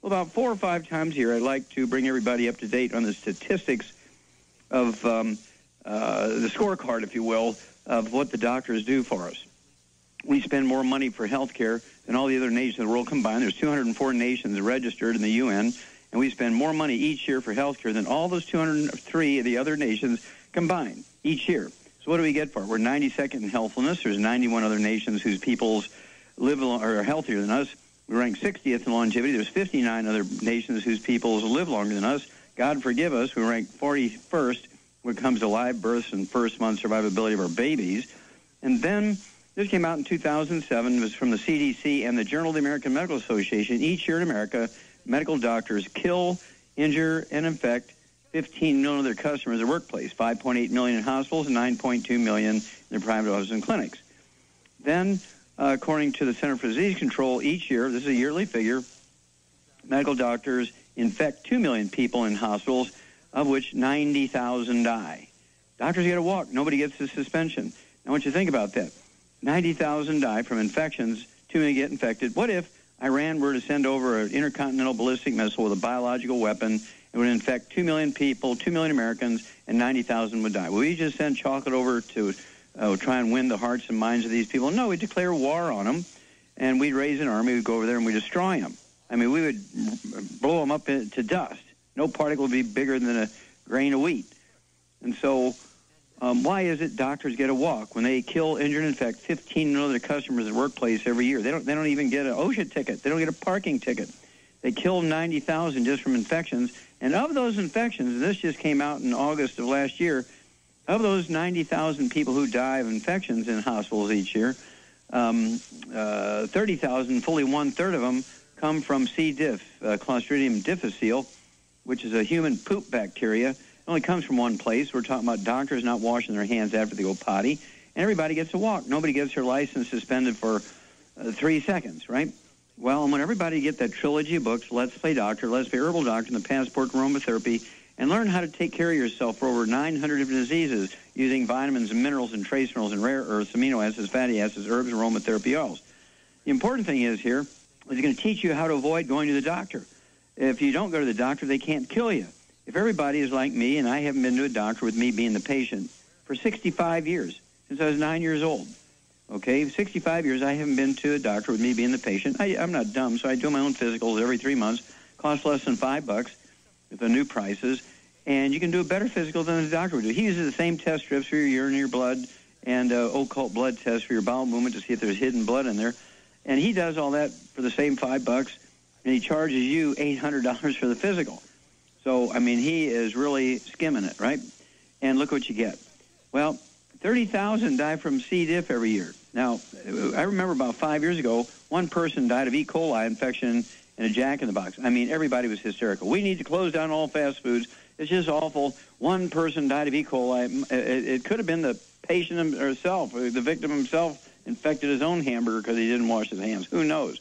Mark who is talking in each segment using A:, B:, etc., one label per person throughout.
A: about 4 or 5 times a year, I'd like to bring everybody up to date on the statistics of the scorecard, if you will, of what the doctors do for us. We spend more money for health care than all the other nations of the world combined. There's 204 nations registered in the UN, and we spend more money each year for health care than all those 203 of the other nations combined each year. So what do we get for it? We're 92nd in healthfulness. There's 91 other nations whose peoples live are healthier than us. We rank 60th in longevity. There's 59 other nations whose peoples live longer than us. God forgive us, we rank 41st when it comes to live births and first-month survivability of our babies. And then this came out in 2007. It was from the CDC and the Journal of the American Medical Association. Each year in America, medical doctors kill, injure, and infect 15 million of their customers in their workplace, 5.8 million in hospitals and 9.2 million in their private offices and clinics. Then, according to the Center for Disease Control, each year, this is a yearly figure, medical doctors infect 2 million people in hospitals, of which 90,000 die. Doctors get a walk. Nobody gets the suspension. I want you to think about that. 90,000 die from infections, 2 million get infected. What if Iran were to send over an intercontinental ballistic missile with a biological weapon? It would infect 2 million people, 2 million Americans, and 90,000 would die. Will we just send chocolate over to try and win the hearts and minds of these people? No, we'd declare war on them, and we'd raise an army, we'd go over there, and we'd destroy them. I mean, we would blow them up to dust. No particle would be bigger than a grain of wheat. And so why is it doctors get a walk when they kill, injure, and infect 15 million of their customers at the workplace every year? They don't even get an OSHA ticket. They don't get a parking ticket. They kill 90,000 just from infections. And of those infections, and this just came out in August of last year, of those 90,000 people who die of infections in hospitals each year, 30,000, fully one-third of them, come from C. diff, Clostridium difficile, which is a human poop bacteria. It only comes from one place. We're talking about doctors not washing their hands after they go potty. And everybody gets a walk. Nobody gets their license suspended for 3 seconds, right? Well, I want everybody to get that trilogy of books, Let's Play Doctor, Let's Play Herbal Doctor, and the Passport to Aromatherapy, and learn how to take care of yourself for over 900 different diseases using vitamins and minerals and trace minerals and rare earths, amino acids, fatty acids, herbs, and aromatherapy oils. The important thing is here is it's going to teach you how to avoid going to the doctor. If you don't go to the doctor, they can't kill you. If everybody is like me, and I haven't been to a doctor with me being the patient for 65 years, since I was 9 years old. Okay, 65 years, I haven't been to a doctor with me being the patient. I'm not dumb, so I do my own physicals every 3 months. Costs less than $5 with the new prices, and you can do a better physical than the doctor would do. He uses the same test strips for your urine and your blood and occult blood tests for your bowel movement to see if there's hidden blood in there. And he does all that for the same $5, and he charges you $800 for the physical. So, I mean, he is really skimming it, right? And look what you get. Well, 30,000 die from C. diff every year. Now, I remember about 5 years ago, one person died of E. coli infection in a Jack-in-the-Box. I mean, everybody was hysterical. We need to close down all fast foods. It's just awful. One person died of E. coli. It could have been the patient herself, or the victim himself infected his own hamburger because he didn't wash his hands. Who knows?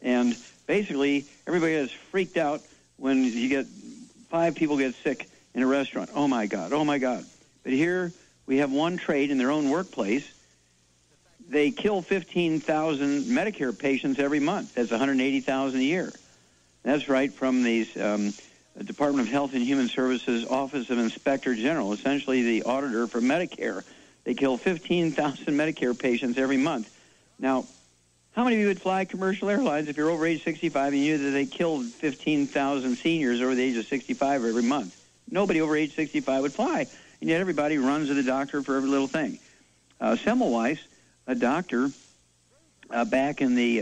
A: And basically, everybody is freaked out when you get 5 people get sick in a restaurant. Oh, my God. Oh, my God. But here we have one trade in their own workplace. They kill 15,000 Medicare patients every month. That's 180,000 a year. That's right from the Department of Health and Human Services Office of Inspector General, essentially the auditor for Medicare. They kill 15,000 Medicare patients every month. Now, how many of you would fly commercial airlines if you're over age 65 and you knew that they killed 15,000 seniors over the age of 65 every month? Nobody over age 65 would fly, and yet everybody runs to the doctor for every little thing. Semmelweis, a doctor back in the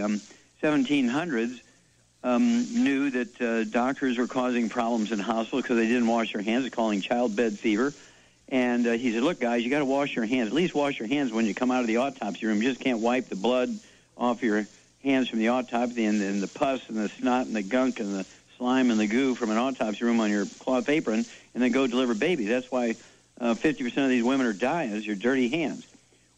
A: 1700s, knew that doctors were causing problems in hospitals because they didn't wash their hands. They're calling childbed fever. And he said, look, guys, you got to wash your hands. At least wash your hands when you come out of the autopsy room. You just can't wipe the blood off your hands from the autopsy and the pus and the snot and the gunk and the slime and the goo from an autopsy room on your cloth apron and then go deliver baby. That's why 50% of these women are dying, is your dirty hands.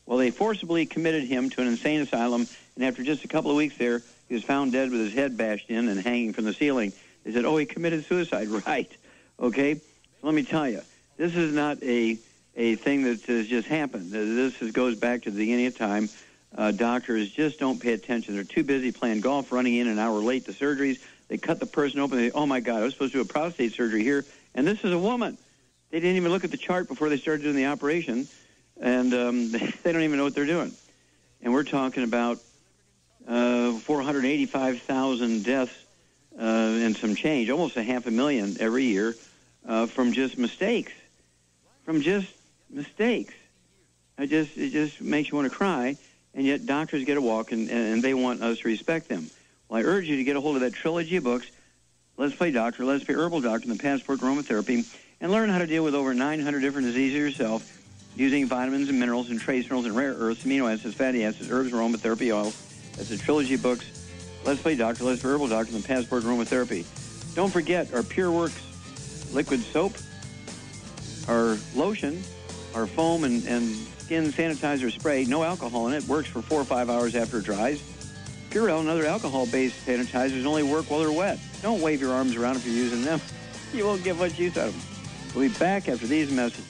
A: Well, they forcibly committed him to an insane asylum, and after just a couple of weeks there, he was found dead with his head bashed in and hanging from the ceiling. They said, oh, he committed suicide. Right. Okay? So let me tell you, this is not a thing that has just happened. This goes back to the beginning of time. doctors just don't pay attention. They're too busy playing golf, running in an hour late to surgeries. They cut the person open. They, oh, my God, I was supposed to do a prostate surgery here, and this is a woman. They didn't even look at the chart before they started doing the operation, and they don't even know what they're doing. And we're talking about 485,000 deaths and some change, almost 500,000 every year from just mistakes. It just makes you want to cry, and yet doctors get a walk, and they want us to respect them. Well, I urge you to get a hold of that trilogy of books, Let's Play Doctor, Let's Play Herbal Doctor, and the Passport to Aromatherapy, and learn how to deal with over 900 different diseases yourself using vitamins and minerals and trace minerals and rare earths, amino acids, fatty acids, herbs, and aromatherapy oils. That's the trilogy of books, Let's Play Doctor, Let's Play Herbal Doctor, and the Passport to Aromatherapy. Don't forget our Pure Works liquid soap, our lotion, our foam and skin sanitizer spray, no alcohol in it, works for 4 or 5 hours after it dries. Purell and other alcohol-based sanitizers only work while they're wet. Don't wave your arms around if you're using them. You won't get much use out of them. We'll be back after these messages.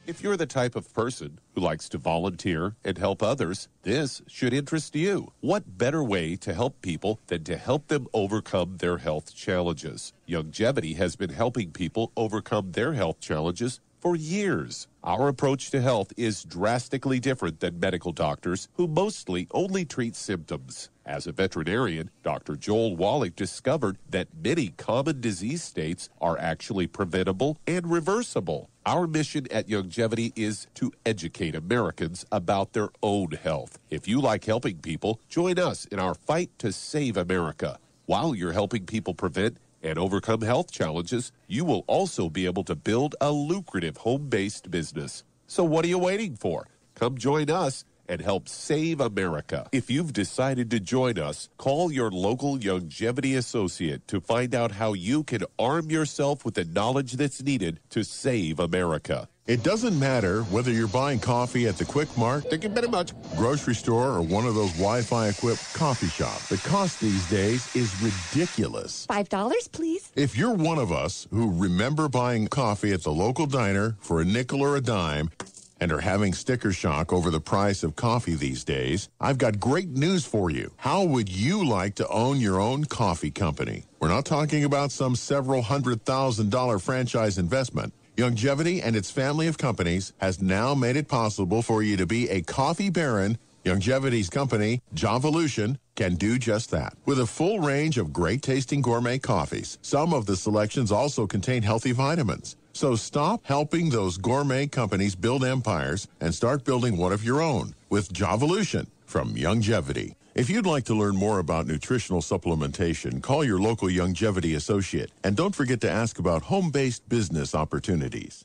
B: If you're the type of person who likes to volunteer and help others, this should interest you. What better way to help people than to help them overcome their health challenges? Youngevity has been helping people overcome their health challenges for years. Our approach to health is drastically different than medical doctors who mostly only treat symptoms. As a veterinarian, Dr. Joel Wallach discovered that many common disease states are actually preventable and reversible. Our mission at Youngevity is to educate Americans about their own health. If you like helping people, join us in our fight to save America. While you're helping people prevent and overcome health challenges, you will also be able to build a lucrative home-based business. So what are you waiting for? Come join us and help save America. If you've decided to join us, call your local Youngevity associate to find out how you can arm yourself with the knowledge that's needed to save America.
C: It doesn't matter whether you're buying coffee at the Quick Mart,
B: Thank you very much.
C: grocery store, or one of those Wi-Fi equipped coffee shops. The cost these days is ridiculous.
D: $5, please.
C: If you're one of us who remember buying coffee at the local diner for a nickel or a dime and are having sticker shock over the price of coffee these days, I've got great news for you. How would you like to own your own coffee company? We're not talking about some several $100,000 franchise investment. Youngevity and its family of companies has now made it possible for you to be a coffee baron. Youngevity's company, Javalution, can do just that. With a full range of great-tasting gourmet coffees, some of the selections also contain healthy vitamins. So stop helping those gourmet companies build empires and start building one of your own with Javalution from Youngevity. If you'd like to learn more about nutritional supplementation, call your local Youngevity associate. And don't forget to ask about home-based business opportunities.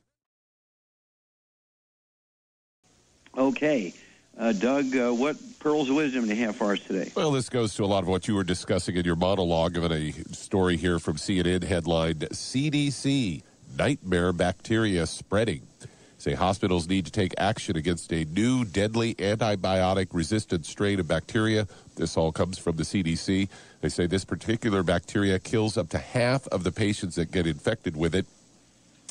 A: Okay. Doug, what pearls of wisdom do you have for us today?
B: Well, this goes to a lot of what you were discussing in your monologue, given a story here from CNN headlined, CDC, nightmare bacteria spreading. Say hospitals need to take action against a new deadly antibiotic-resistant strain of bacteria. This all comes from the CDC. They say this particular bacteria kills up to half of the patients that get infected with it,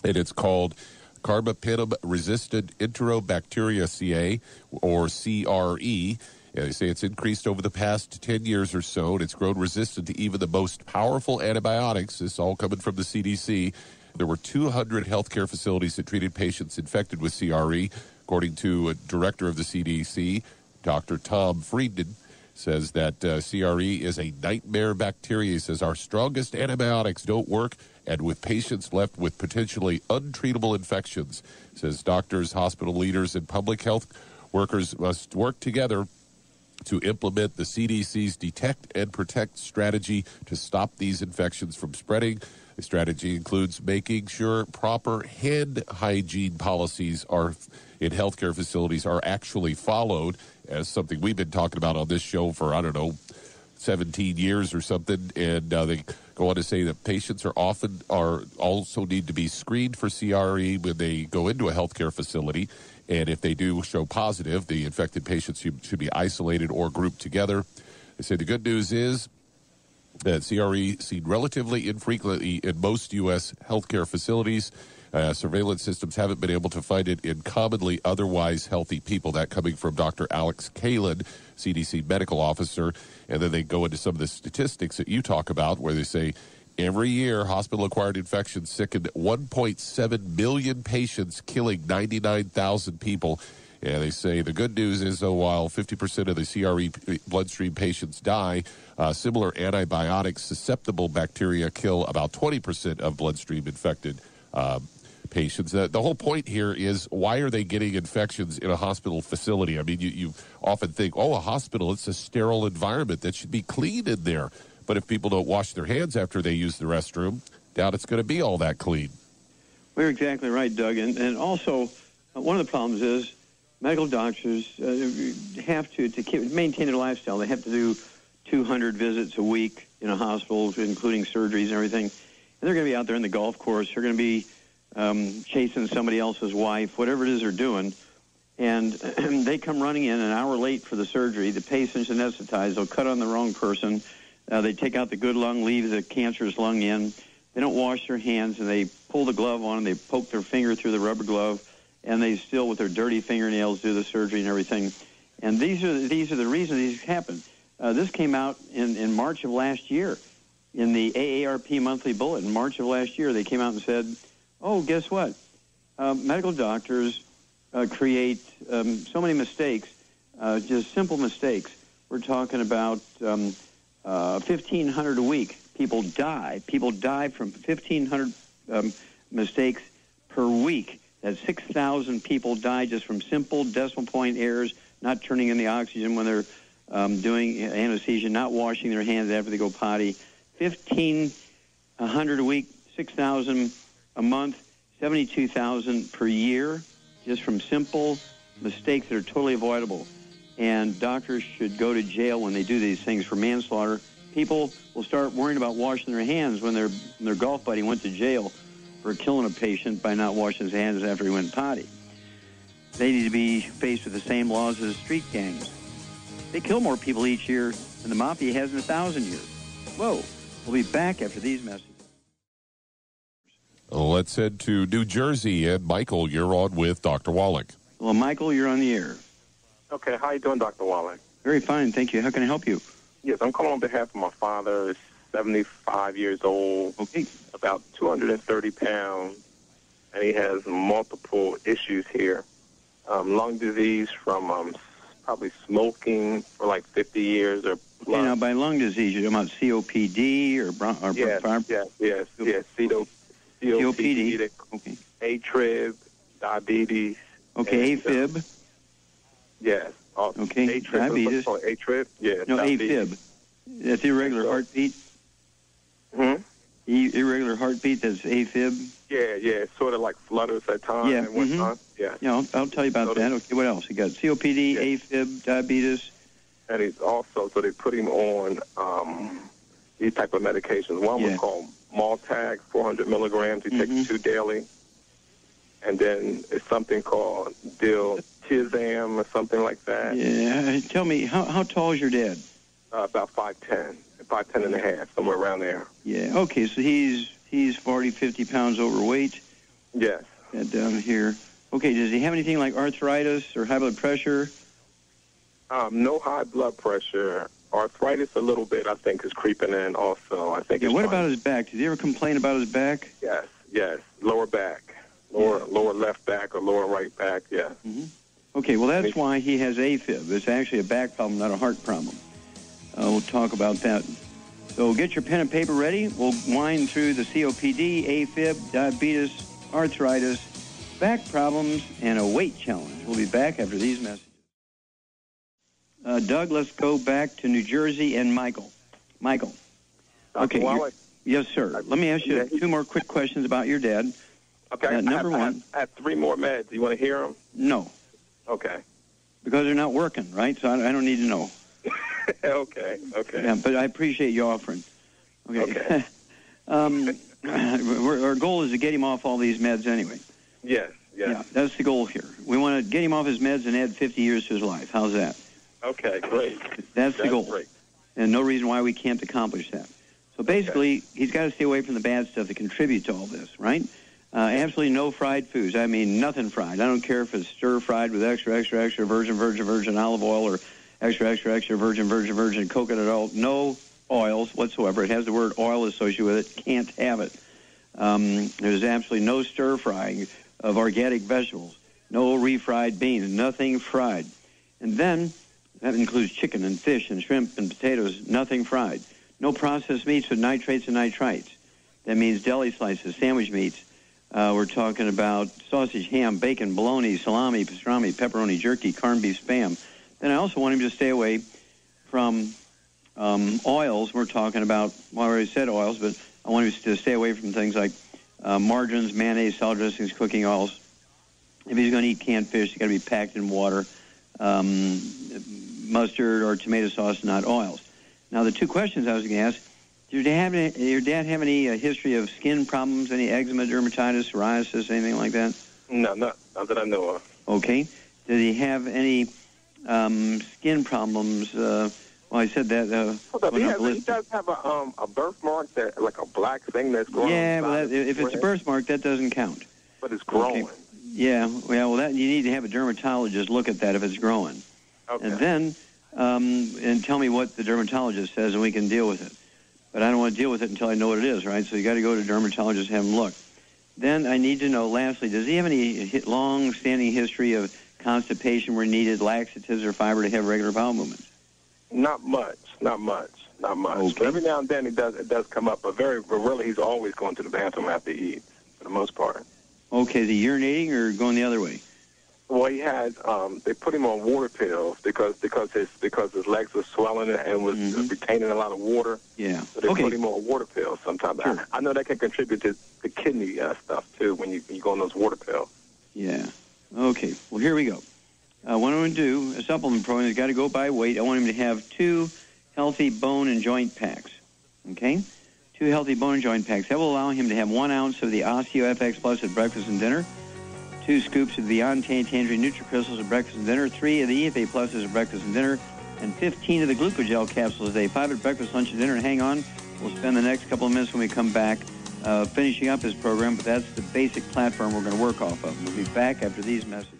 B: and it's called Carbapenem-resistant Enterobacteriaceae, or CRE. They say it's increased over the past 10 years or so, and it's grown resistant to even the most powerful antibiotics. This all coming from the CDC. There were 200 healthcare facilities that treated patients infected with CRE. According to a director of the CDC, Dr. Tom Friedman, says that CRE is a nightmare bacteria. He says our strongest antibiotics don't work, and with patients left with potentially untreatable infections. Says doctors, hospital leaders, and public health workers must work together to implement the CDC's Detect and Protect strategy to stop these infections from spreading. The strategy includes making sure proper hand hygiene policies in healthcare facilities are actually followed, as something we've been talking about on this show for, 17 years or something. And they go on to say that patients are also need to be screened for CRE when they go into a healthcare facility. And if they do show positive, the infected patients should be isolated or grouped together. They say the good news is that CRE seen relatively infrequently in most U.S. healthcare facilities. Surveillance systems haven't been able to find it in commonly otherwise healthy people. That coming from Dr. Alex Kalin, CDC medical officer. And then they go into some of the statistics that you talk about where they say every year hospital-acquired infections sicken 1.7 million patients, killing 99,000 people. And they say the good news is, while 50% of the CRE bloodstream patients die, similar antibiotic-susceptible bacteria kill about 20% of bloodstream infected patients. The whole point here is, why are they getting infections in a hospital facility? I mean, you often think, a hospital, it's a sterile environment that should be clean in there. But if people don't wash their hands after they use the restroom, doubt it's going to be all that clean.
A: Well, you're exactly right, Doug. And also, one of the problems is medical doctors have to maintain their lifestyle. They have to do 200 visits a week in a hospital, including surgeries and everything. And they're going to be out there in the golf course. They're going to be chasing somebody else's wife, whatever it is they're doing. And they come running in an hour late for the surgery. The patient's anesthetized. They'll cut on the wrong person. They take out the good lung, leave the cancerous lung in. They don't wash their hands, and they pull the glove on, and they poke their finger through the rubber glove, and they still, with their dirty fingernails, do the surgery and everything. And these are the reasons these happen. This came out in March of last year in the AARP Monthly Bulletin. In March of last year, they came out and said, guess what? Medical doctors create so many mistakes, just simple mistakes. We're talking about 1,500 a week. People die. People die from 1,500 mistakes per week. That's 6,000 people die just from simple decimal point errors, not turning in the oxygen when they're doing anesthesia, not washing their hands after they go potty. 1,500 a week, 6,000 a month, 72,000 per year, just from simple mistakes that are totally avoidable. And doctors should go to jail when they do these things for manslaughter. People will start worrying about washing their hands when their golf buddy went to jail for killing a patient by not washing his hands after he went potty. They need to be faced with the same laws as street gangs. They kill more people each year than the mafia has in 1,000 years. Whoa. We'll be back after these messages.
B: Let's head to New Jersey. And Michael, you're on with Dr. Wallach.
A: Well, Michael, you're on the air.
D: Okay, how you doing, Dr. Wallach?
A: Very fine, thank you. How can I help you?
D: Yes, I'm calling on behalf of my father. He's 75 years old, about 230 pounds, and he has multiple issues here. Lung disease from probably smoking for like 50 years or plus.
A: Okay, now by lung disease, you're talking about COPD or
D: yes, COPD,
A: okay.
D: AFib, diabetes.
A: Okay,
D: and,
A: AFib.
D: Yes.
A: Okay,
D: AFib,
A: diabetes.
D: AFib, yes.
A: No,
D: diabetes.
A: AFib. That's irregular heartbeat. Irregular heartbeat, that's AFib.
D: Yeah, sort of like flutters at times.
A: Yeah,
D: and whatnot.
A: Yeah, I'll tell you about that. Okay, what else? You got COPD, AFib, diabetes.
D: And he's also, so they put him on these type of medications. One was called Maltag, 400 milligrams. He takes 2 daily. And then it's something called Diltiazem or something like that.
A: Yeah, tell me, how tall is your dad?
D: About 5'10", 5'10" and a half, somewhere around there.
A: Yeah, okay, so he's 40, 50 pounds overweight.
D: Yes.
A: Down here. Okay, does he have anything like arthritis or high blood pressure?
D: No high blood pressure. Arthritis a little bit, I think, is creeping in also. I think.
A: Yeah, what about his back? Did he ever complain about his back?
D: Yes. Lower back. Lower left back or lower right back, yeah.
A: Mm-hmm. Okay, well, that's why he has AFib. It's actually a back problem, not a heart problem. We'll talk about that. So get your pen and paper ready. We'll wind through the COPD, AFib, diabetes, arthritis, back problems, and a weight challenge. We'll be back after these messages. Doug, let's go back to New Jersey and Michael. Michael.
D: Okay.
A: Yes, sir. Let me ask you 2 more quick questions about your dad.
D: Okay.
A: Number one.
D: I have 3 more meds. You want to hear them?
A: No.
D: Okay.
A: Because they're not working, right? So I don't need to know.
D: Okay.
A: Yeah, but I appreciate you offering. Okay. Our goal is to get him off all these meds anyway.
D: Yes.
A: Yeah, that's the goal here. We want to get him off his meds and add 50 years to his life. How's that?
D: Okay, great.
A: That's the goal.
D: Great.
A: And no reason why we can't accomplish that. So basically, he's got to stay away from the bad stuff that contributes to all this, right? Absolutely no fried foods. I mean, nothing fried. I don't care if it's stir-fried with extra virgin olive oil or extra virgin coconut oil. No oils whatsoever. It has the word oil associated with it. Can't have it. There's absolutely no stir-frying of organic vegetables. No refried beans. Nothing fried. And then that includes chicken and fish and shrimp and potatoes. Nothing fried. No processed meats with nitrates and nitrites. That means deli slices, sandwich meats. We're talking about sausage, ham, bacon, bologna, salami, pastrami, pepperoni, jerky, corned beef, Spam. Then I also want him to stay away from oils. We're talking about, well, I already said oils, but I want him to stay away from things like margarines, mayonnaise, salad dressings, cooking oils. If he's going to eat canned fish, it's got to be packed in water, mustard or tomato sauce, not oils. Now, the two questions I was going to ask, did your dad have any history of skin problems, any eczema, dermatitis, psoriasis, anything like that?
D: No, not that I know of.
A: Okay. Did he have any skin problems? Well, I said that.
D: He does have a birthmark, that like a black thing that's growing.
A: Yeah, well, if it's a birthmark, that doesn't count.
D: But it's growing.
A: Okay. Yeah, well, you need to have a dermatologist look at that if it's growing.
D: Okay.
A: And then, and tell me what the dermatologist says, and we can deal with it. But I don't want to deal with it until I know what it is, right? So you got to go to a dermatologist, have him look. Then I need to know, lastly, does he have any long-standing history of constipation where needed laxatives or fiber to have regular bowel movements?
D: Not much.
A: Okay.
D: But every now and then it does come up, but really he's always going to the bathroom after he eats, for the most part.
A: Okay, is he urinating or going the other way?
D: Well, he had they put him on water pills because his legs were swelling and was retaining a lot of water.
A: Yeah.
D: So they put him on water pills sometimes.
A: Sure.
D: I know that can contribute to the kidney stuff too when you go on those water pills.
A: Yeah. Okay. Well, here we go. What I'm going to do, a supplement program has got to go by weight. I want him to have 2 healthy bone and joint packs. Okay? 2 healthy bone and joint packs. That will allow him to have 1 ounce of the Osteo FX Plus at breakfast and dinner, 2 scoops of the Beyond Tangerine NutriCrystals at breakfast and dinner, 3 of the EFA Pluses at breakfast and dinner, and 15 of the Glucogel capsules a day, 5 at breakfast, lunch, and dinner. And hang on, we'll spend the next couple of minutes when we come back finishing up his program, but that's the basic platform we're going to work off of. We'll be back after these messages.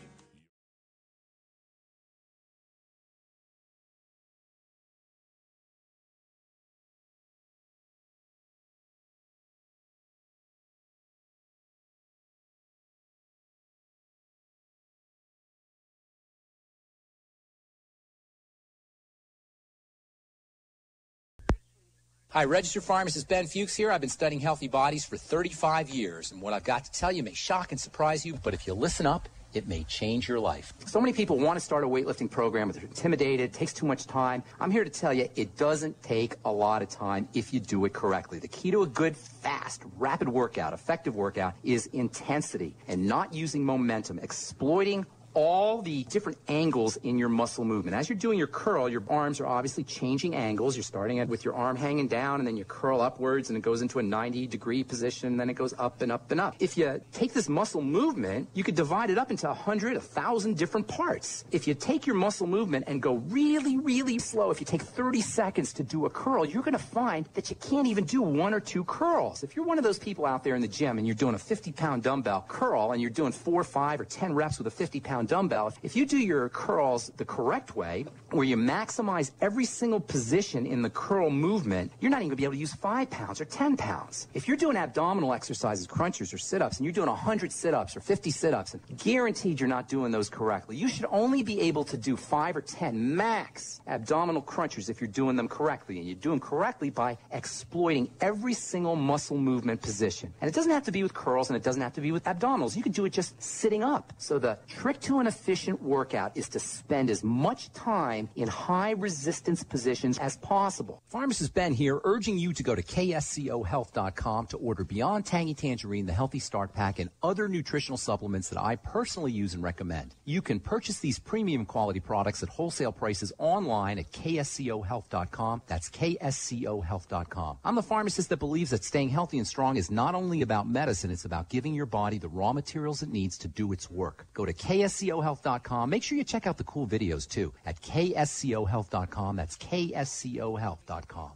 E: Hi, Registered Pharmacist Ben Fuchs here. I've been studying healthy bodies for 35 years, and what I've got to tell you may shock and surprise you, but if you listen up, it may change your life. So many people want to start a weightlifting program, but they're intimidated, it takes too much time. I'm here to tell you it doesn't take a lot of time if you do it correctly. The key to a good, fast, rapid workout, effective workout, is intensity and not using momentum, exploiting all the different angles in your muscle movement. As you're doing your curl, your arms are obviously changing angles. You're starting with your arm hanging down, and then you curl upwards, and it goes into a 90-degree position, and then it goes up and up and up. If you take this muscle movement, you could divide it up into 100, 1,000 different parts. If you take your muscle movement and go really, really slow, if you take 30 seconds to do a curl, you're going to find that you can't even do 1 or 2 curls. If you're one of those people out there in the gym and you're doing a 50-pound dumbbell curl, and you're doing 4, 5, or 10 reps with a 50-pound dumbbell, if you do your curls the correct way, where you maximize every single position in the curl movement, you're not even going to be able to use 5 pounds or 10 pounds. If you're doing abdominal exercises, crunchers, or sit-ups, and you're doing 100 sit-ups or 50 sit-ups, and guaranteed you're not doing those correctly, you should only be able to do 5 or 10 max abdominal crunchers if you're doing them correctly. And you do them correctly by exploiting every single muscle movement position. And it doesn't have to be with curls, and it doesn't have to be with abdominals. You can do it just sitting up. So the trick to an efficient workout is to spend as much time in high resistance positions as possible. Pharmacist Ben here, urging you to go to kscohealth.com to order Beyond Tangy Tangerine, the Healthy Start Pack, and other nutritional supplements that I personally use and recommend. You can purchase these premium quality products at wholesale prices online at kscohealth.com. That's kscohealth.com. I'm the pharmacist that believes that staying healthy and strong is not only about medicine, it's about giving your body the raw materials it needs to do its work. Go to kscohealth.com. Make sure you check out the cool videos, too, at kscohealth.com. That's kscohealth.com.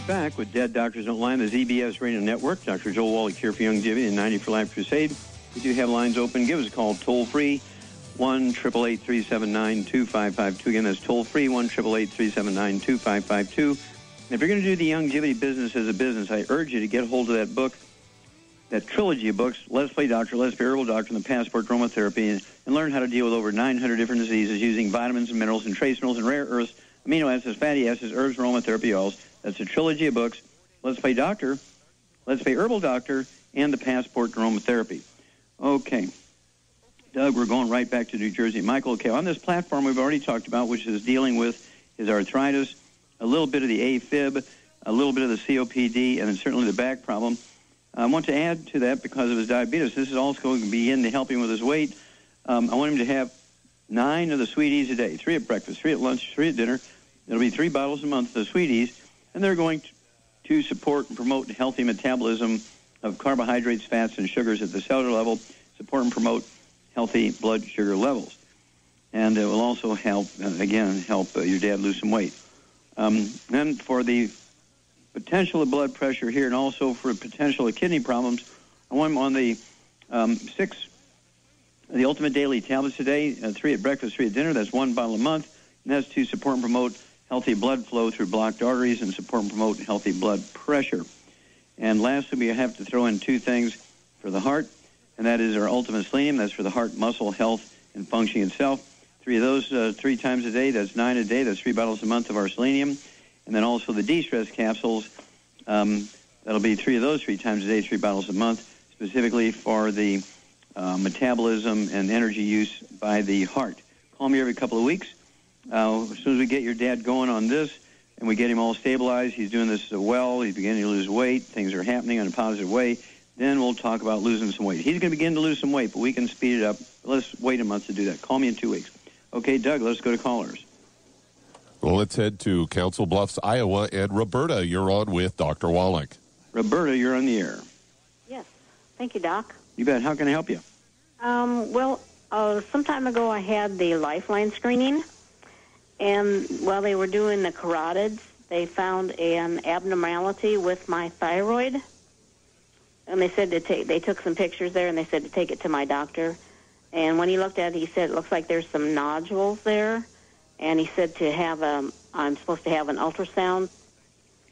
A: back with Dead Doctors Don't Lie on the ZBS Radio Network. Dr. Joel Wallach here for Youngevity and 90 for Life Crusade. We do have lines open. Give us a call toll-free, 1-888-379-2552. Again, that's toll-free, 1-888-379-2552. If you're going to do the Youngevity business as a business, I urge you to get hold of that book, that trilogy of books, Let's Play Doctor, Let's Play Herbal Doctor, and the Passport Aromatherapy, and learn how to deal with over 900 different diseases using vitamins and minerals and trace minerals and rare earths, amino acids, fatty acids, herbs, aromatherapy oils. That's a trilogy of books, Let's Play Doctor, Let's Play Herbal Doctor, and the Passport Aromatherapy. Okay. Doug, we're going right back to New Jersey. Michael, okay, on this platform we've already talked about, which is dealing with his arthritis, a little bit of the AFib, a little bit of the COPD, and then certainly the back problem. I want to add to that, because of his diabetes, this is also going to begin to help him with his weight. I want him to have 9 of the Sweeties a day, 3 at breakfast, 3 at lunch, 3 at dinner. It'll be 3 bottles a month of the Sweeties, and they're going to support and promote healthy metabolism of carbohydrates, fats, and sugars at the cellular level, support and promote healthy blood sugar levels. And it will also help, help your dad lose some weight. Then for the potential of blood pressure here, and also for potential of kidney problems, I want him on the 6, the Ultimate Daily Tablets today, 3 at breakfast, 3 at dinner. That's 1 bottle a month, and that's to support and promote healthy blood flow through blocked arteries and support and promote healthy blood pressure. And lastly, we have to throw in 2 things for the heart, and that is our Ultimate Selenium. That's for the heart, muscle, health, and functioning itself. 3 of those 3 times a day. That's 9 a day. That's 3 bottles a month of our selenium. And then also the de-stress capsules. That'll be 3 of those 3 times a day, 3 bottles a month, specifically for the metabolism and energy use by the heart. Call me every couple of weeks. As soon as we get your dad going on this and we get him all stabilized, he's doing this well, he's beginning to lose weight, things are happening in a positive way, then we'll talk about losing some weight. He's going to begin to lose some weight, but we can speed it up. Let's wait a month to do that. Call me in 2 weeks. Okay, Doug, let's go to callers.
B: Well, let's head to Council Bluffs, Iowa, and Roberta, you're on with Dr. Wallach.
A: Roberta, you're on the air.
F: Yes. Thank you, Doc.
A: You bet. How can I help you?
F: Some time ago I had the Lifeline screening, and while they were doing the carotids, they found an abnormality with my thyroid, and they said they took some pictures there, and they said to take it to my doctor. And when he looked at it, he said it looks like there's some nodules there, and he said I'm supposed to have an ultrasound.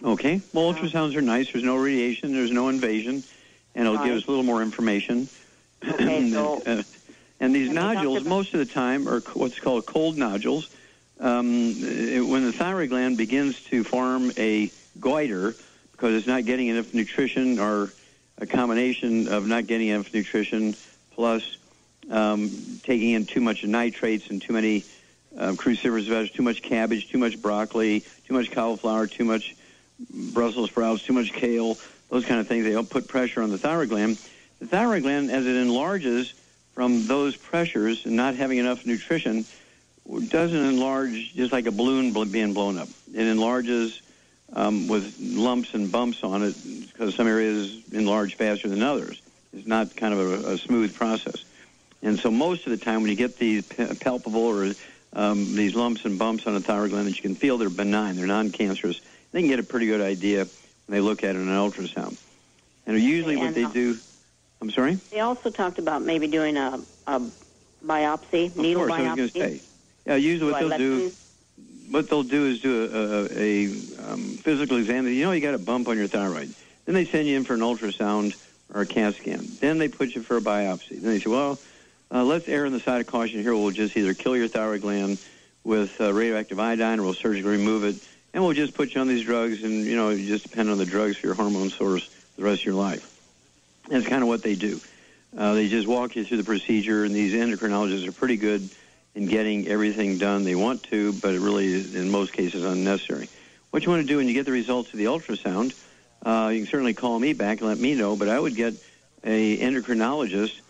A: Okay. Well, ultrasounds are nice. There's no radiation. There's no invasion, and it'll give us a little more information.
F: Okay, so...
A: and these nodules, most of the time, are what's called cold nodules. When the thyroid gland begins to form a goiter because it's not getting enough nutrition, or a combination of not getting enough nutrition plus taking in too much nitrates and too many cruciferous vegetables, too much cabbage, too much broccoli, too much cauliflower, too much Brussels sprouts, too much kale, those kind of things, they don't put pressure on the thyroid gland. The thyroid gland, as it enlarges from those pressures and not having enough nutrition, doesn't enlarge just like a balloon being blown up. It enlarges with lumps and bumps on it, because some areas enlarge faster than others. It's not kind of a smooth process. And so most of the time when you get these palpable or these lumps and bumps on the thyroid gland that you can feel, they're benign, they're non-cancerous. They can get a pretty good idea when they look at it in an ultrasound. And usually what they do... I'm sorry?
F: They also talked about maybe doing a biopsy, needle biopsy. Of course, I was going to say. Yeah, usually what they'll do is do a physical exam. You got a bump on your thyroid. Then they send you in for an ultrasound or a CAT scan. Then they put you for a biopsy. Then they say, well, let's err on the side of caution here. We'll just either kill your thyroid gland with radioactive iodine, or we'll surgically remove it, and we'll just put you on these drugs, and, you just depend on the drugs for your hormone source the rest of your life. That's kind of what they do. They just walk you through the procedure, and these endocrinologists are pretty good in getting everything done they want to, but it really is, in most cases, unnecessary. What you want to do when you get the results of the ultrasound, you can certainly call me back and let me know, but I would get a endocrinologist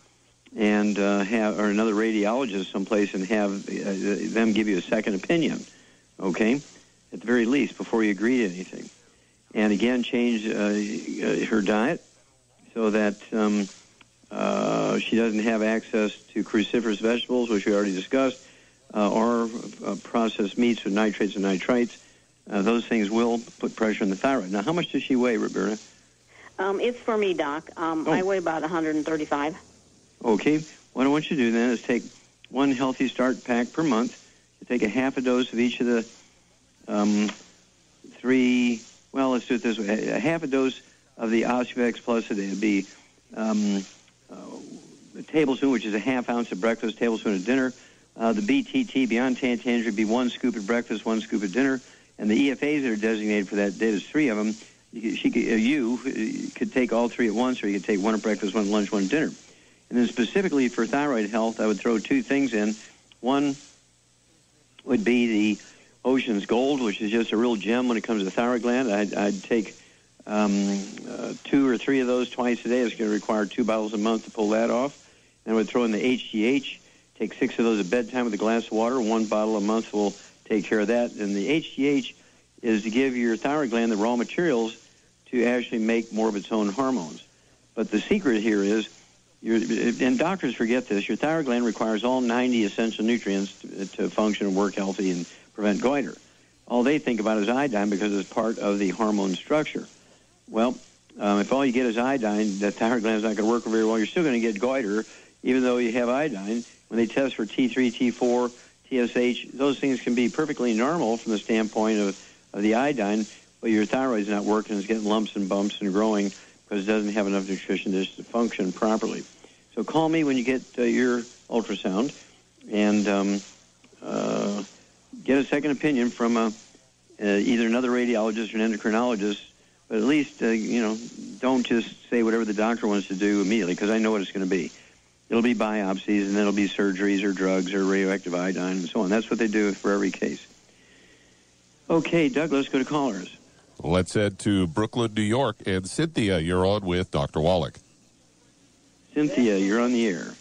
F: and or another radiologist someplace and have them give you a second opinion, okay, at the very least, before you agree to anything. And again, change her diet so that she doesn't have access to cruciferous vegetables, which we already discussed, or processed meats with nitrates and nitrites.
A: those things will put pressure on the thyroid. Now, how much does she weigh, Roberta?
F: It's for me, Doc. I weigh about 135.
A: Okay. What I want you to do then is take one Healthy Start pack per month. You take a half a dose of each of the three, well, let's do it this way. A half a dose of the Osvex Plus a day. It would be a tablespoon, which is a half ounce at breakfast, tablespoon at dinner. The BTT, Beyond Tangerine, would be 1 scoop at breakfast, 1 scoop at dinner. And the EFAs that are designated for that day, there's 3 of them. You could take all 3 at once, or you could take 1 at breakfast, 1 at lunch, 1 at dinner. And then specifically for thyroid health, I would throw 2 things in. One would be the Ocean's Gold, which is just a real gem when it comes to the thyroid gland. I'd take 2 or 3 of those twice a day. It's going to require 2 bottles a month to pull that off. And I would throw in the HGH. Take 6 of those at bedtime with a glass of water. 1 bottle a month will take care of that. And the HGH is to give your thyroid gland the raw materials to actually make more of its own hormones. But the secret here is, and doctors forget this, your thyroid gland requires all 90 essential nutrients to function and work healthy and prevent goiter. All they think about is iodine because it's part of the hormone structure. Well, if all you get is iodine, the thyroid gland is not going to work very well. You're still going to get goiter, even though you have iodine. When they test for T3, T4, TSH, those things can be perfectly normal from the standpoint of the iodine, but your thyroid is not working. It's getting lumps and bumps and growing because it doesn't have enough nutrition to function properly. So call me when you get your ultrasound and get a second opinion from either another radiologist or an endocrinologist. But at least, don't just say whatever the doctor wants to do immediately, because I know what it's going to be. It'll be biopsies, and then it'll be surgeries or drugs or radioactive iodine and so on. That's what they do for every case. Okay, Doug, let's go to callers.
B: Let's head to Brooklyn, New York. And Cynthia, you're on with Dr. Wallach.
A: Cynthia, you're on the air.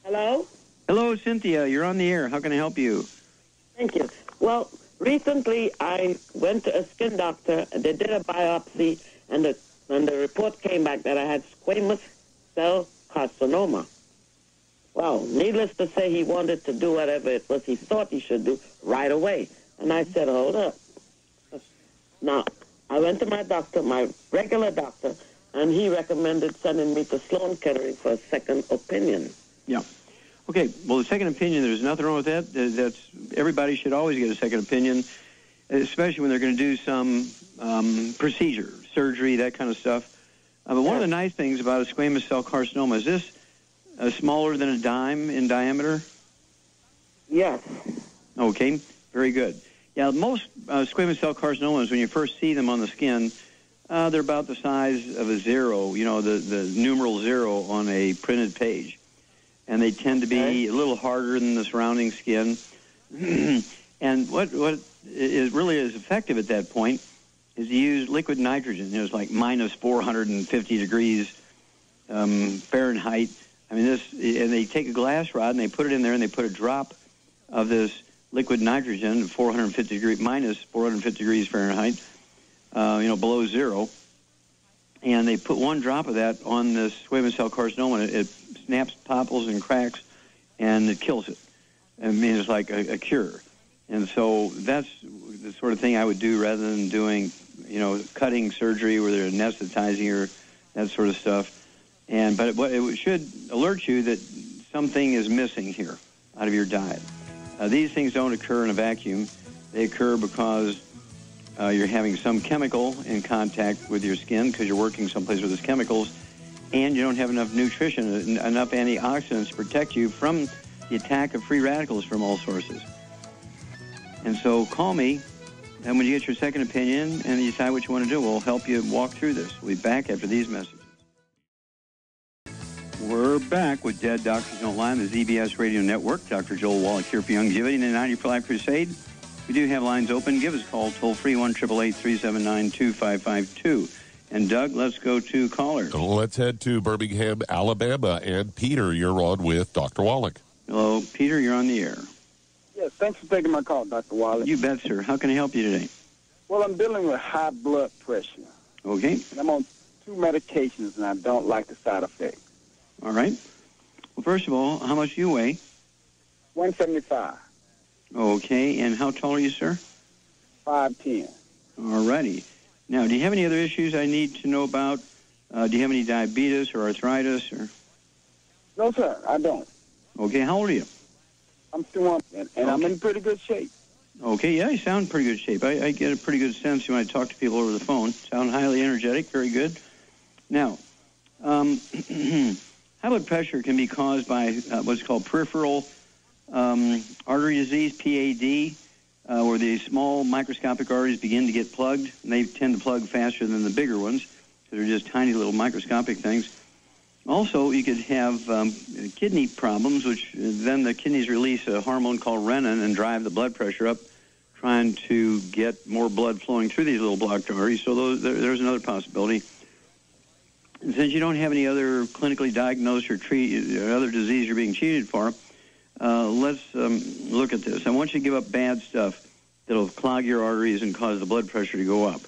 G: Hello?
A: Hello, Cynthia. You're on the air. How can I help you?
G: Thank you. Well, recently I went to a skin doctor, and they did a biopsy, and the report came back that I had squamous cell carcinoma. Well, needless to say, he wanted to do whatever it was he thought he should do right away. And I said, hold up. Now, I went to my doctor, my regular doctor, and he recommended sending me to Sloan Kettering for a second opinion.
A: Yeah. Okay, well, the second opinion, there's nothing wrong with that. That's everybody should always get a second opinion, especially when they're going to do some procedure, surgery, that kind of stuff. But one of the nice things about a squamous cell carcinoma, is this smaller than a dime in diameter?
G: Yes.
A: Okay, very good. Yeah, most squamous cell carcinomas, when you first see them on the skin, they're about the size of a 0, the numeral 0 on a printed page. And they tend to be a little harder than the surrounding skin. And what is really is effective at that point is to use liquid nitrogen. It's like minus 450 degrees Fahrenheit. I mean, and they take a glass rod and they put it in there and they put a drop of this liquid nitrogen, minus 450 degrees Fahrenheit, below 0. And they put 1 drop of that on this squamous cell carcinoma, and it snaps, popples, and cracks, and it kills it. I mean, it's like a cure. And so that's the sort of thing I would do rather than doing, cutting surgery where they're anesthetizing or that sort of stuff. But it should alert you that something is missing here out of your diet. These things don't occur in a vacuum. They occur because you're having some chemical in contact with your skin because you're working someplace with those chemicals, and you don't have enough nutrition, enough antioxidants to protect you from the attack of free radicals from all sources. And so call me, and when you get your second opinion and you decide what you want to do, we'll help you walk through this. We'll be back after these messages. We're back with Dead Doctors Don't Lie on the ZBS Radio Network. Dr. Joel Wallach here for Youngevity and the 90 for Life Crusade. We do have lines open. Give us a call, toll-free, 1-888-379-2552. And, Doug, let's go to callers.
B: Let's head to Birmingham, Alabama. And, Peter, you're on with Dr. Wallach.
A: Hello, Peter, you're on the air.
H: Yes, thanks for taking my call, Dr. Wallach.
A: You bet, sir. How can I help you today?
H: Well, I'm dealing with high blood pressure.
A: Okay.
H: And I'm on 2 medications, and I don't like the side effects.
A: All right. Well, first of all, how much do you weigh?
H: 175.
A: Okay. And how tall are you, sir?
H: 5'10".
A: All righty. Now, do you have any other issues I need to know about? Do you have any diabetes or arthritis? Or?
H: No, sir, I don't.
A: Okay, how old are you?
H: I'm still and okay. I'm in pretty good shape.
A: Okay, yeah, you sound in pretty good shape. I get a pretty good sense when I talk to people over the phone. Sound highly energetic, very good. Now, high blood pressure can be caused by what's called peripheral artery disease, PAD, where the small microscopic arteries begin to get plugged, and they tend to plug faster than the bigger ones, because they're just tiny little microscopic things. Also, you could have kidney problems, which then the kidneys release a hormone called renin and drive the blood pressure up, trying to get more blood flowing through these little blocked arteries. So there's another possibility. And since you don't have any other clinically diagnosed or other disease you're being treated for, let's look at this. I want you to give up bad stuff that'll clog your arteries and cause the blood pressure to go up.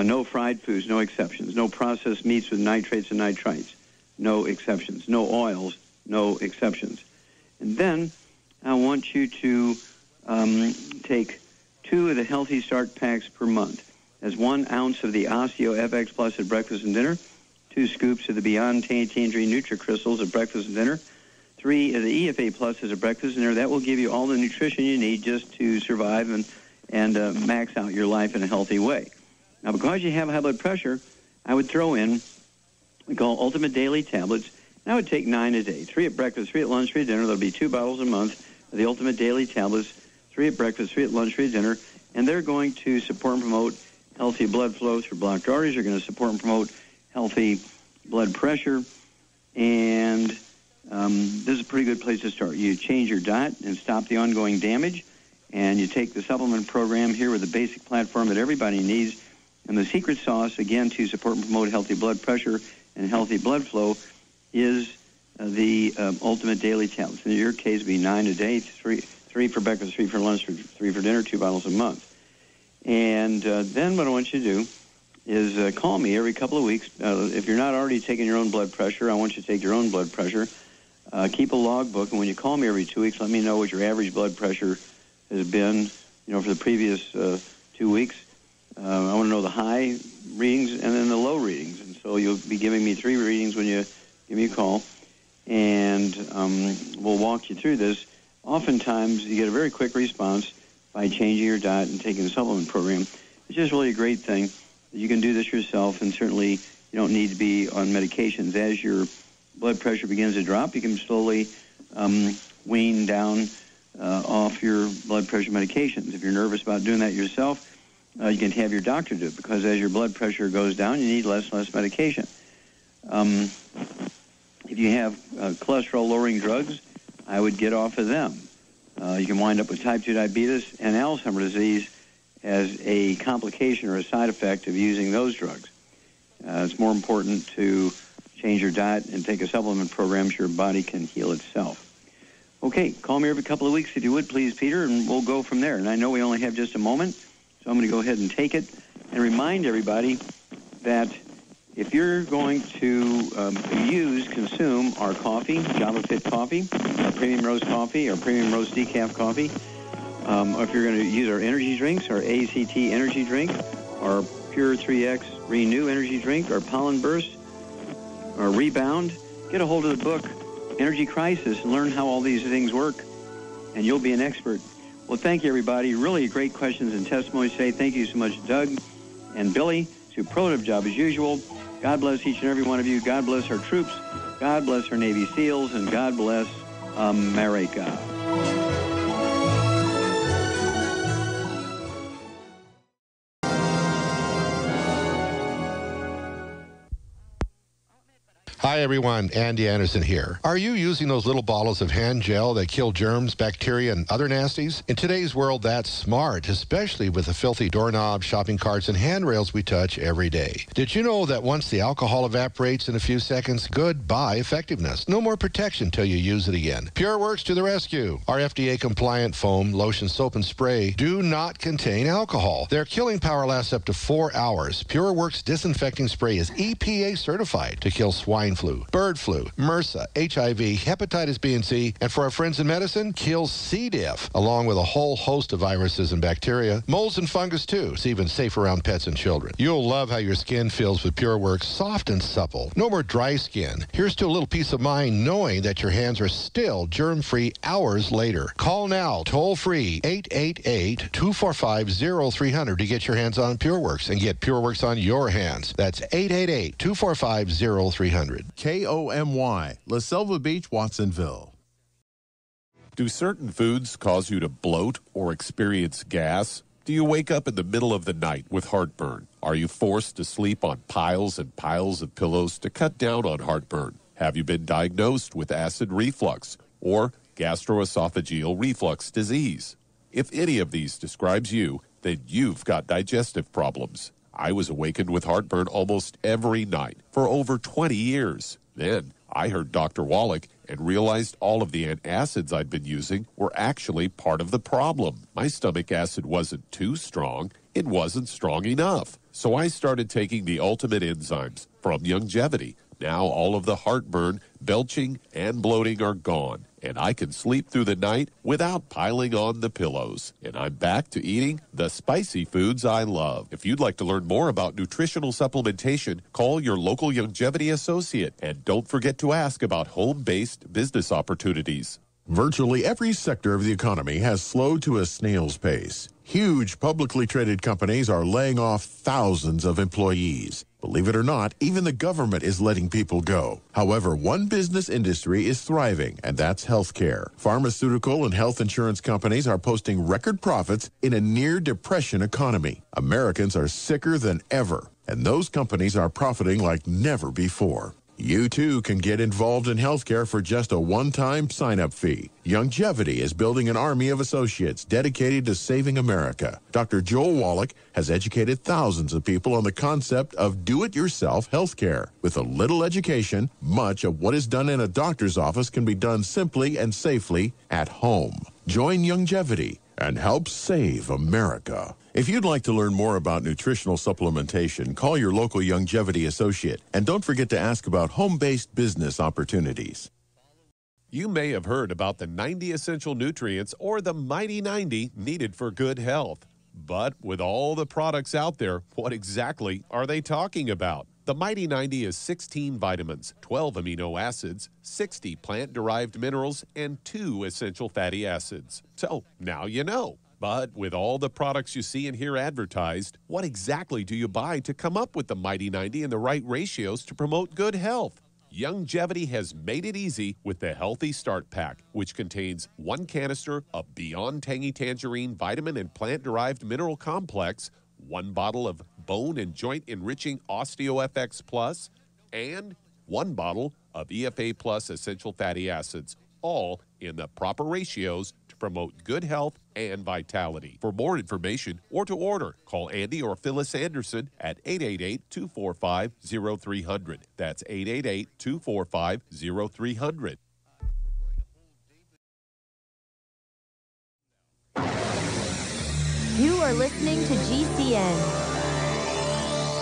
A: No fried foods, no exceptions. No processed meats with nitrates and nitrites. No exceptions. No oils, no exceptions. And then I want you to take 2 of the Healthy Start packs per month. That's 1 ounce of the Osteo FX Plus at breakfast and dinner, 2 scoops of the Beyond Tangerine Nutri-Crystals at breakfast and dinner, 3 of the EFA Pluses at breakfast and dinner. That will give you all the nutrition you need just to survive and max out your life in a healthy way. Now, because you have high blood pressure, I would throw in we call Ultimate Daily Tablets. And I would take 9 a day, 3 at breakfast, 3 at lunch, 3 at dinner. There'll be 2 bottles a month of the Ultimate Daily Tablets, 3 at breakfast, 3 at lunch, 3 at dinner. And they're going to support and promote healthy blood flow through blocked arteries. They're going to support and promote healthy blood pressure. And this is a pretty good place to start. You change your diet and stop the ongoing damage. And you take the supplement program here with the basic platform that everybody needs. And the secret sauce, again, to support and promote healthy blood pressure and healthy blood flow is the Ultimate Daily Tablets. In your case, it would be 9 a day, 3 for breakfast, 3 for lunch, 3 for dinner, 2 bottles a month. And then what I want you to do is call me every couple of weeks. If you're not already taking your own blood pressure, I want you to take your own blood pressure. Keep a logbook, and when you call me every 2 weeks, let me know what your average blood pressure has been, for the previous 2 weeks. I want to know the high readings and then the low readings. And so you'll be giving me 3 readings when you give me a call, and we'll walk you through this. Oftentimes, you get a very quick response by changing your diet and taking the supplement program. It's just really a great thing. You can do this yourself, and certainly you don't need to be on medications. As your blood pressure begins to drop, you can slowly wean down off your blood pressure medications. If you're nervous about doing that yourself, you can have your doctor do it, because as your blood pressure goes down, you need less medication. If you have cholesterol-lowering drugs, I would get off of them. You can wind up with type 2 diabetes and Alzheimer's disease as a complication or a side effect of using those drugs. It's more important to change your diet and take a supplement program so your body can heal itself. Okay, call me every couple of weeks if you would, please, Peter, and we'll go from there. And I know we only have just a moment, so I'm going to go ahead and take it and remind everybody that if you're going to consume our coffee, Java Fit coffee, our premium roast coffee, our premium roast decaf coffee, or if you're going to use our energy drinks, our ACT energy drink, our Pure 3X Renew energy drink, our Pollen Burst, our Rebound, get a hold of the book, Energy Crisis, and learn how all these things work, and you'll be an expert. Well, thank you, everybody. Really great questions and testimonies today. Thank you so much, Doug and Billy. Superlative job as usual. God bless each and every one of you. God bless our troops. God bless our Navy SEALs. And God bless America.
I: Hi, everyone. Andy Anderson here. Are you using those little bottles of hand gel that kill germs, bacteria, and other nasties? In today's world, that's smart, especially with the filthy doorknobs, shopping carts, and handrails we touch every day. Did you know that once the alcohol evaporates in a few seconds, goodbye effectiveness? No more protection till you use it again. PureWorks to the rescue. Our FDA-compliant foam, lotion, soap, and spray do not contain alcohol. Their killing power lasts up to 4 hours. PureWorks disinfecting spray is EPA certified to kill swine flu, flu, bird flu, MRSA, HIV, hepatitis B and C, and for our friends in medicine, kills C. diff, along with a whole host of viruses and bacteria, molds and fungus too. It's even safe around pets and children. You'll love how your skin feels with PureWorks, soft and supple. No more dry skin. Here's to a little peace of mind knowing that your hands are still germ-free hours later. Call now, toll-free, 888-245-0300 to get your hands on PureWorks and get PureWorks on your hands. That's 888-245-0300.
C: KOMY, La Selva Beach, Watsonville.
B: Do certain foods cause you to bloat or experience gas? Do you wake up in the middle of the night with heartburn? Are you forced to sleep on piles and piles of pillows to cut down on heartburn? Have you been diagnosed with acid reflux or gastroesophageal reflux disease? If any of these describes you, then you've got digestive problems. I was awakened with heartburn almost every night for over 20 years. Then I heard Dr. Wallach and realized all of the antacids I'd been using were actually part of the problem. My stomach acid wasn't too strong. It wasn't strong enough. So I started taking the ultimate enzymes from Youngevity. Now all of the heartburn, belching, and bloating are gone, and I can sleep through the night without piling on the pillows. And I'm back to eating the spicy foods I love. If you'd like to learn more about nutritional supplementation, call your local Youngevity associate, and don't forget to ask about home-based business opportunities.
C: Virtually every sector of the economy has slowed to a snail's pace. Huge publicly traded companies are laying off thousands of employees. Believe it or not, even the government is letting people go. However, one business industry is thriving, and that's healthcare. Pharmaceutical and health insurance companies are posting record profits in a near-depression economy. Americans are sicker than ever, and those companies are profiting like never before. You, too, can get involved in healthcare for just a one-time sign-up fee. Youngevity is building an army of associates dedicated to saving America. Dr. Joel Wallach has educated thousands of people on the concept of do-it-yourself healthcare. With a little education, much of what is done in a doctor's office can be done simply and safely at home. Join Youngevity and help save America. If you'd like to learn more about nutritional supplementation, call your local Youngevity associate. And don't forget to ask about home-based business opportunities.
B: You may have heard about the 90 essential nutrients or the Mighty 90 needed for good health. But with all the products out there, what exactly are they talking about? The Mighty 90 is 16 vitamins, 12 amino acids, 60 plant-derived minerals, and 2 essential fatty acids. So now you know. But with all the products you see and hear advertised, what exactly do you buy to come up with the Mighty 90 and the right ratios to promote good health? Youngevity has made it easy with the Healthy Start Pack, which contains 1 canister of Beyond Tangy Tangerine Vitamin and Plant-Derived Mineral Complex, 1 bottle of Bone and Joint Enriching OsteoFX Plus, and 1 bottle of EFA Plus Essential Fatty Acids, all in the proper ratios to promote good health and vitality. For more information or to order, call Andy or Phyllis Anderson at 888-245-0300. That's 888-245-0300.
J: You are listening to GCN.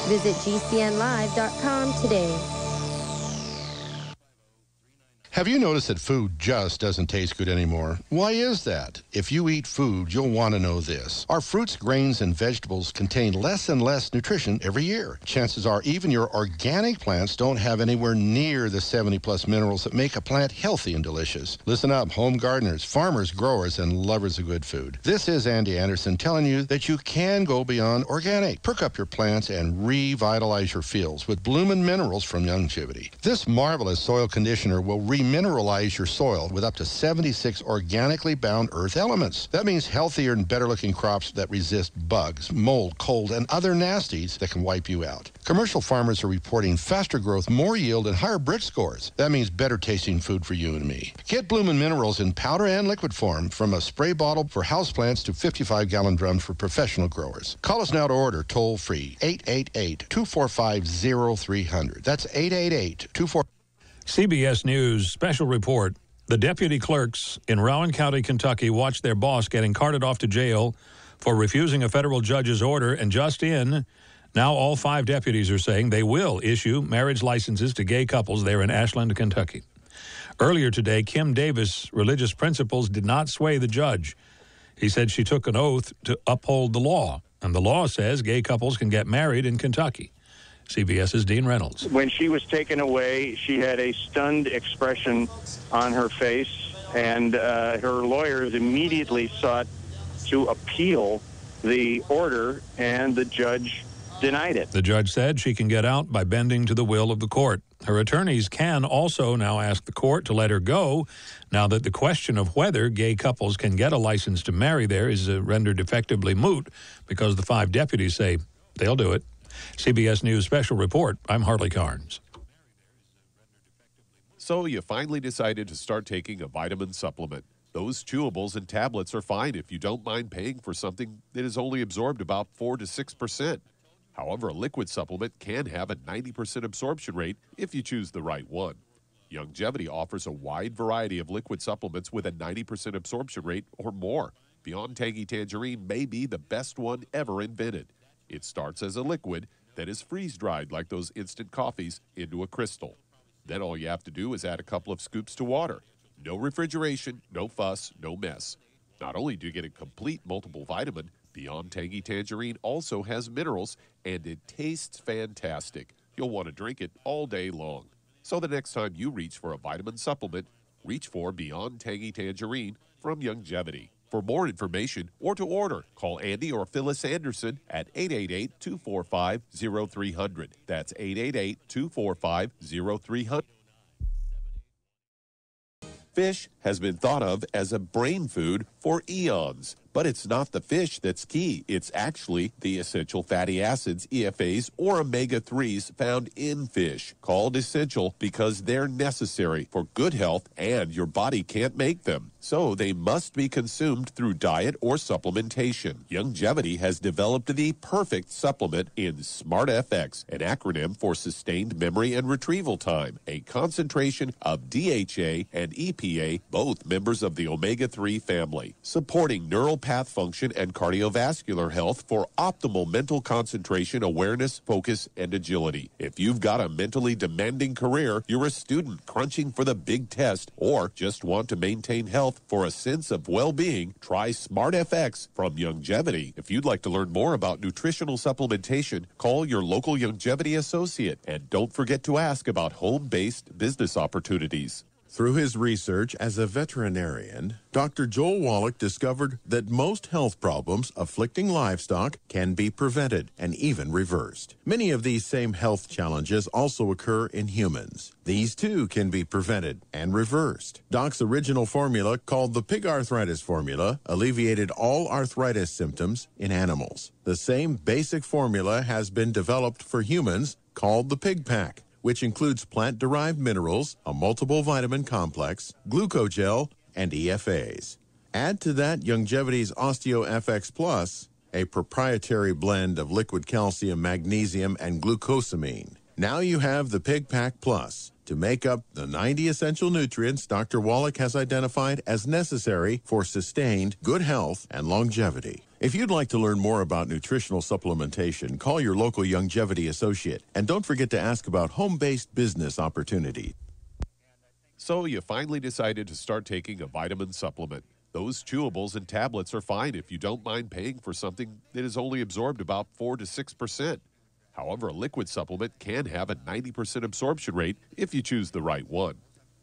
J: Visit GCNlive.com today.
I: Have you noticed that food just doesn't taste good anymore? Why is that? If you eat food, you'll want to know this. Our fruits, grains, and vegetables contain less and less nutrition every year. Chances are even your organic plants don't have anywhere near the 70-plus minerals that make a plant healthy and delicious. Listen up, home gardeners, farmers, growers, and lovers of good food. This is Andy Anderson telling you that you can go beyond organic. Perk up your plants and revitalize your fields with Bloomin' Minerals from Youngevity. This marvelous soil conditioner will remineralize your soil with up to 76 organically bound earth elements. That means healthier and better looking crops that resist bugs, mold, cold, and other nasties that can wipe you out. Commercial farmers are reporting faster growth, more yield, and higher Brit scores. That means better tasting food for you and me. Get Bloomin' Minerals in powder and liquid form, from a spray bottle for houseplants to 55-gallon drums for professional growers. Call us now to order toll free, 888-245-0300. That's 888-245.
K: CBS News special report. The deputy clerks in Rowan County, Kentucky, watched their boss getting carted off to jail for refusing a federal judge's order, and just in, Now all 5 deputies are saying they will issue marriage licenses to gay couples there in Ashland, Kentucky. Earlier today, Kim Davis' religious principles did not sway the judge. He said she took an oath to uphold the law, and the law says gay couples can get married in Kentucky. CBS's Dean Reynolds.
L: When she was taken away, she had a stunned expression on her face, and her lawyers immediately sought to appeal the order, and the judge denied it.
K: The judge said she can get out by bending to the will of the court. Her attorneys can also now ask the court to let her go now that the question of whether gay couples can get a license to marry there is rendered effectively moot because the 5 deputies say they'll do it. CBS News Special Report. I'm Harley Carnes.
B: So you finally decided to start taking a vitamin supplement. Those chewables and tablets are fine if you don't mind paying for something that is only absorbed about 4 to 6%. However, a liquid supplement can have a 90% absorption rate if you choose the right one. Youngevity offers a wide variety of liquid supplements with a 90% absorption rate or more. Beyond Tangy Tangerine may be the best one ever invented. It starts as a liquid that is freeze-dried like those instant coffees into a crystal. Then all you have to do is add a couple of scoops to water. No refrigeration, no fuss, no mess. Not only do you get a complete multiple vitamin, Beyond Tangy Tangerine also has minerals, and it tastes fantastic. You'll want to drink it all day long. So the next time you reach for a vitamin supplement, reach for Beyond Tangy Tangerine from Youngevity. For more information or to order, call Andy or Phyllis Anderson at 888-245-0300. That's 888-245-0300. Fish has been thought of as a brain food for eons. But it's not the fish that's key. It's actually the essential fatty acids, EFAs, or omega-3s found in fish, called essential because they're necessary for good health and your body can't make them. So they must be consumed through diet or supplementation. Youngevity has developed the perfect supplement in SmartFX, an acronym for Sustained Memory and Retrieval Time, a concentration of DHA and EPA, both members of the omega-3 family, supporting neural path function and cardiovascular health for optimal mental concentration, awareness, focus, and agility. If you've got a mentally demanding career, you're a student crunching for the big test, or just want to maintain health for a sense of well-being, try SmartFX from Youngevity. If you'd like to learn more about nutritional supplementation, call your local Youngevity associate, and don't forget to ask about home-based business opportunities.
C: Through his research as a veterinarian, Dr. Joel Wallach discovered that most health problems afflicting livestock can be prevented and even reversed. Many of these same health challenges also occur in humans. These too can be prevented and reversed. Doc's original formula, called the pig arthritis formula, alleviated all arthritis symptoms in animals. The same basic formula has been developed for humans, called the Pig Pack, which includes plant-derived minerals, a multiple vitamin complex, glucogel, and EFAs. Add to that Youngevity's OsteoFX Plus, a proprietary blend of liquid calcium, magnesium, and glucosamine. Now you have the Pig Pack Plus to make up the 90 essential nutrients Dr. Wallach has identified as necessary for sustained good health and longevity. If you'd like to learn more about nutritional supplementation, call your local Youngevity associate. And don't forget to ask about home-based business opportunities.
B: So you finally decided to start taking a vitamin supplement. Those chewables and tablets are fine if you don't mind paying for something that is only absorbed about 4 to 6%. However, a liquid supplement can have a 90% absorption rate if you choose the right one.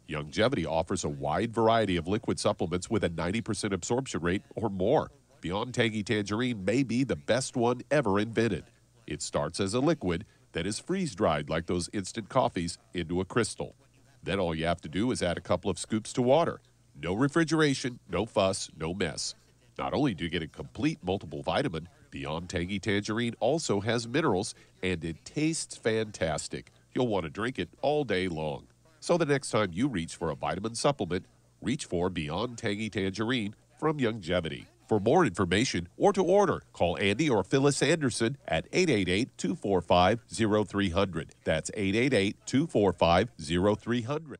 B: Youngevity offers a wide variety of liquid supplements with a 90% absorption rate or more. Beyond Tangy Tangerine may be the best one ever invented. It starts as a liquid that is freeze-dried like those instant coffees into a crystal. Then all you have to do is add a couple of scoops to water. No refrigeration, no fuss, no mess. Not only do you get a complete multiple vitamin, Beyond Tangy Tangerine also has minerals, and it tastes fantastic. You'll want to drink it all day long. So the next time you reach for a vitamin supplement, reach for Beyond Tangy Tangerine from Youngevity. For more information or to order, call Andy or Phyllis Anderson at 888-245-0300. That's 888-245-0300.